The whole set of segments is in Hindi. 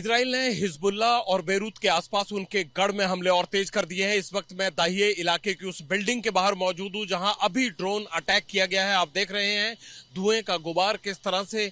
इजराइल ने हिजबुल्ला और बेरूत के आसपास उनके गढ़ में हमले और तेज कर दिए हैं। इस वक्त मैं दाहिए इलाके की उस बिल्डिंग के बाहर मौजूद हूं जहां अभी ड्रोन अटैक किया गया है। आप देख रहे हैं धुएं का गुबार किस तरह से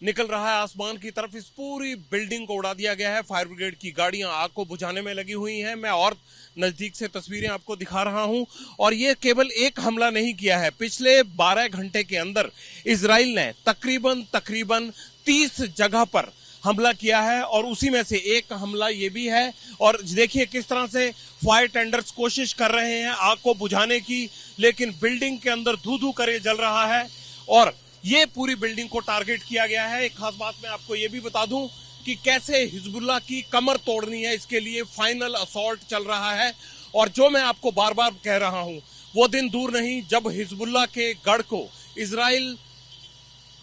निकल रहा है आसमान की तरफ। इस पूरी बिल्डिंग को उड़ा दिया गया है। फायर ब्रिगेड की गाड़ियां आग को बुझाने में लगी हुई हैं। मैं और नजदीक से तस्वीरें आपको दिखा रहा हूं। और ये केवल एक हमला नहीं किया है, पिछले 12 घंटे के अंदर इजराइल ने तकरीबन 30 जगह पर हमला किया है और उसी में से एक हमला ये भी है। और देखिए किस तरह से फायर टेंडर्स कोशिश कर रहे हैं आग को बुझाने की, लेकिन बिल्डिंग के अंदर धू धू कर जल रहा है और ये पूरी बिल्डिंग को टारगेट किया गया है। एक खास बात मैं आपको ये भी बता दूं कि कैसे हिजबुल्लाह की कमर तोड़नी है, इसके लिए फाइनल असॉल्ट चल रहा है। और जो मैं आपको बार बार कह रहा हूं, वो दिन दूर नहीं जब हिजबुल्लाह के गढ़ को इजराइल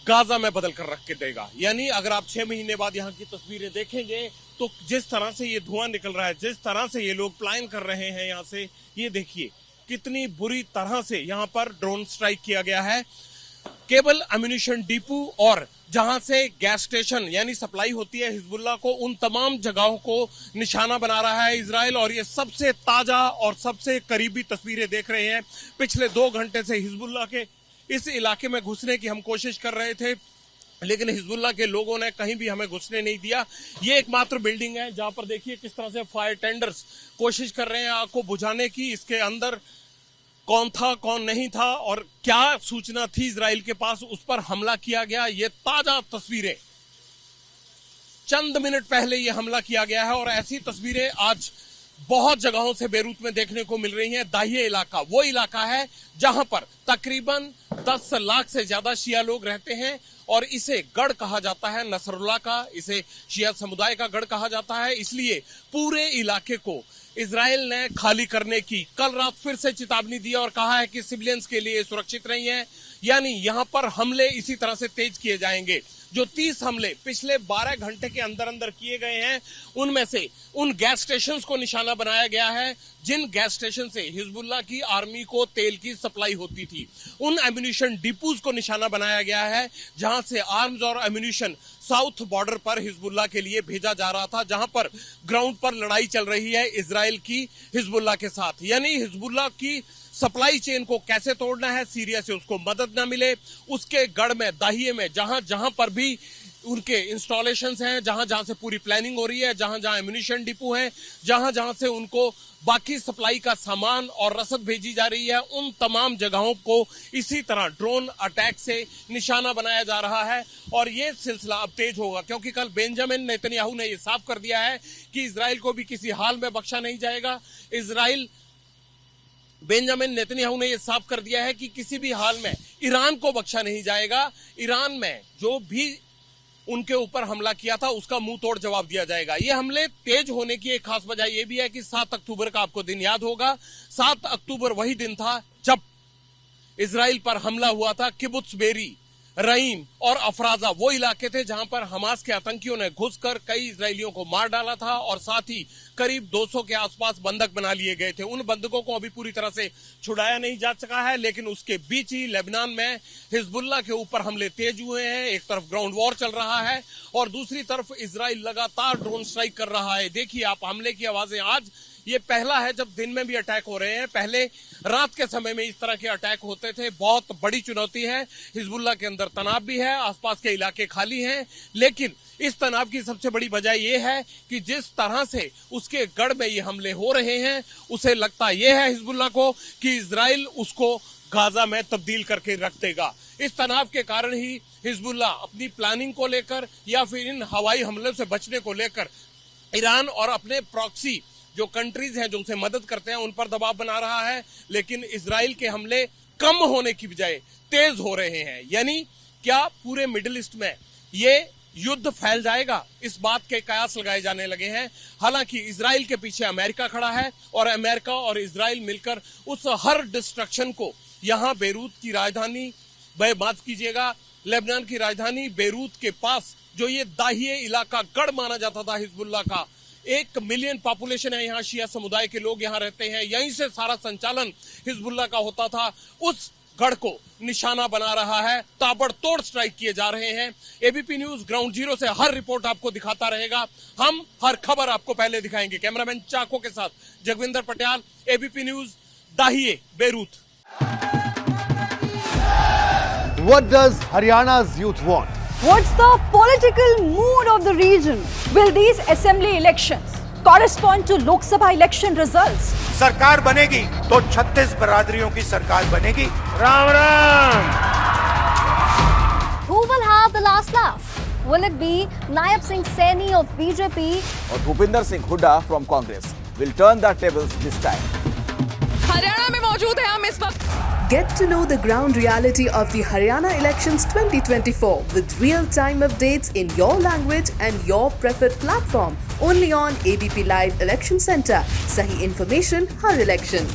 गाजा में बदल कर रख के देगा। यानी अगर आप 6 महीने बाद यहाँ की तस्वीरें देखेंगे तो जिस तरह से ये धुआं निकल रहा है, जिस तरह से ये लोग प्लान कर रहे हैं यहाँ से, ये देखिए कितनी बुरी तरह से यहाँ पर ड्रोन स्ट्राइक किया गया है। केबल एम्यूनिशन डिपो और जहां से गैस स्टेशन यानी सप्लाई होती है हिजबुल्लाह को, उन तमाम जगहों को निशाना बना रहा है इजराइल। और ये सबसे ताजा और सबसे करीबी तस्वीरें देख रहे हैं। पिछले 2 घंटे से हिजबुल्लाह के इस इलाके में घुसने की हम कोशिश कर रहे थे, लेकिन हिजबुल्लाह के लोगों ने कहीं भी हमें घुसने नहीं दिया। ये एकमात्र बिल्डिंग है जहां पर देखिए किस तरह से फायर टेंडर्स कोशिश कर रहे हैं आग को बुझाने की। इसके अंदर कौन था कौन नहीं था और क्या सूचना थी इजराइल के पास, उस पर हमला किया गया। ये ताजा तस्वीरें, चंद मिनट पहले ये हमला किया गया है और ऐसी तस्वीरें आज बहुत जगहों से बेरूत में देखने को मिल रही हैं। दाहिए इलाका वो इलाका है जहां पर तकरीबन 10 लाख से ज्यादा शिया लोग रहते हैं और इसे गढ़ कहा जाता है नसरुल्लाह का, इसे शिया समुदाय का गढ़ कहा जाता है। इसलिए पूरे इलाके को इजराइल ने खाली करने की कल रात फिर से चेतावनी दी और कहा है कि सिविलियंस के लिए सुरक्षित नहीं है। यानी यहां पर हमले इसी तरह से तेज किए जाएंगे। जो 30 हमले पिछले 12 घंटे के अंदर अंदर किए गए हैं, उनमें से उन गैस स्टेशन को निशाना बनाया गया है जिन गैस स्टेशन से हिजबुल्लाह की आर्मी को तेल की सप्लाई होती थी। उन एम्यूनिशन डिपोज को निशाना बनाया गया है जहां से आर्म्स और एम्यूनिशन साउथ बॉर्डर पर हिजबुल्लाह के लिए भेजा जा रहा था, जहां पर ग्राउंड पर लड़ाई चल रही है इजराइल की हिजबुल्लाह के साथ। यानी हिजबुल्लाह की सप्लाई चेन को कैसे तोड़ना है, सीरिया से उसको मदद न मिले, उसके गढ़ में दाहिए में जहां जहां पर भी उनके इंस्टॉलेशंस हैं, जहां जहां से पूरी प्लानिंग हो रही है, जहां जहां एम्यूनिशन डिपो है, जहां जहां से उनको बाकी सप्लाई का सामान और रसद भेजी जा रही है, उन तमाम जगहों को इसी तरह ड्रोन अटैक से निशाना बनाया जा रहा है। और ये सिलसिला अब तेज होगा क्योंकि कल बेंजामिन नेतन्याहू ने यह साफ कर दिया है कि इजराइल को भी किसी हाल में बख्शा नहीं जाएगा। बेंजामिन नेतन्याहू ने यह साफ कर दिया है कि किसी भी हाल में ईरान को बख्शा नहीं जाएगा। ईरान में जो भी उनके ऊपर हमला किया था उसका मुंह तोड़ जवाब दिया जाएगा। ये हमले तेज होने की एक खास वजह यह भी है कि 7 अक्टूबर का आपको दिन याद होगा। 7 अक्टूबर वही दिन था जब इजराइल पर हमला हुआ था। किबुत्स बेरी, रईम और अफराजा वो इलाके थे जहां पर हमास के आतंकियों ने घुसकर कई इजरायलियों को मार डाला था और साथ ही करीब 200 के आसपास बंधक बना लिए गए थे। उन बंधकों को अभी पूरी तरह से छुड़ाया नहीं जा सका है, लेकिन उसके बीच ही लेबनान में हिजबुल्लाह के ऊपर हमले तेज हुए हैं। एक तरफ ग्राउंड वॉर चल रहा है और दूसरी तरफ इजराइल लगातार ड्रोन स्ट्राइक कर रहा है। देखिए आप हमले की आवाजें, आज ये पहला है जब दिन में भी अटैक हो रहे हैं। पहले रात के समय में इस तरह के अटैक होते थे। बहुत बड़ी चुनौती है। हिजबुल्लाह के अंदर तनाव भी है, आसपास के इलाके खाली हैं, लेकिन इस तनाव की सबसे बड़ी वजह यह है कि जिस तरह से उसके गढ़ में ये हमले हो रहे हैं, उसे लगता यह है हिजबुल्लाह को कि इजराइल उसको गाजा में तब्दील करके रख देगा। इस तनाव के कारण ही हिजबुल्लाह अपनी प्लानिंग को लेकर या फिर इन हवाई हमलों से बचने को लेकर ईरान और अपने प्रॉक्सी जो कंट्रीज हैं जो उसे मदद करते हैं उन पर दबाव बना रहा है। लेकिन इजराइल के हमले कम होने की बजाय तेज हो रहे हैं। यानी क्या पूरे मिडिल ईस्ट में ये युद्ध फैल जाएगा, इस बात के कयास लगाए जाने लगे हैं। हालांकि इजराइल के पीछे अमेरिका खड़ा है और अमेरिका और इजराइल मिलकर उस हर डिस्ट्रक्शन को, यहां बेरूत की राजधानी, माफ कीजिएगा, लेबनान की राजधानी बेरूत के पास जो ये दाहिए इलाका गढ़ माना जाता था हिजबुल्लाह का, 1 मिलियन पॉपुलेशन है यहाँ, शिया समुदाय के लोग यहाँ रहते हैं, यहीं से सारा संचालन हिजबुल्लाह का होता था। उस गढ़ को निशाना बना रहा है। ताबड़तोड़ स्ट्राइक किए जा रहे हैं। एबीपी न्यूज ग्राउंड जीरो से हर रिपोर्ट आपको दिखाता रहेगा। हम हर खबर आपको पहले दिखाएंगे। कैमरामैन चाको के साथ जगविंदर पटियाल, एबीपी न्यूज, दाहिए, Beirut. What does Haryana's youth want? What's the political mood of the region? Will these assembly elections correspond to Lok Sabha election results? सरकार बनेगी तो 36 बरादरियों की सरकार बनेगी। Ram Ram. Who will have the last laugh? Will it be Naib Singh Saini of BJP और Bhupinder Singh Hooda from Congress will turn the tables this time? Haryana में मौजूद है हम इस वक्त। Get to know the ground reality of the Haryana elections 2024 with real-time updates in your language and your preferred platform. Only on ABP Live Election Center. Sahi information, har election.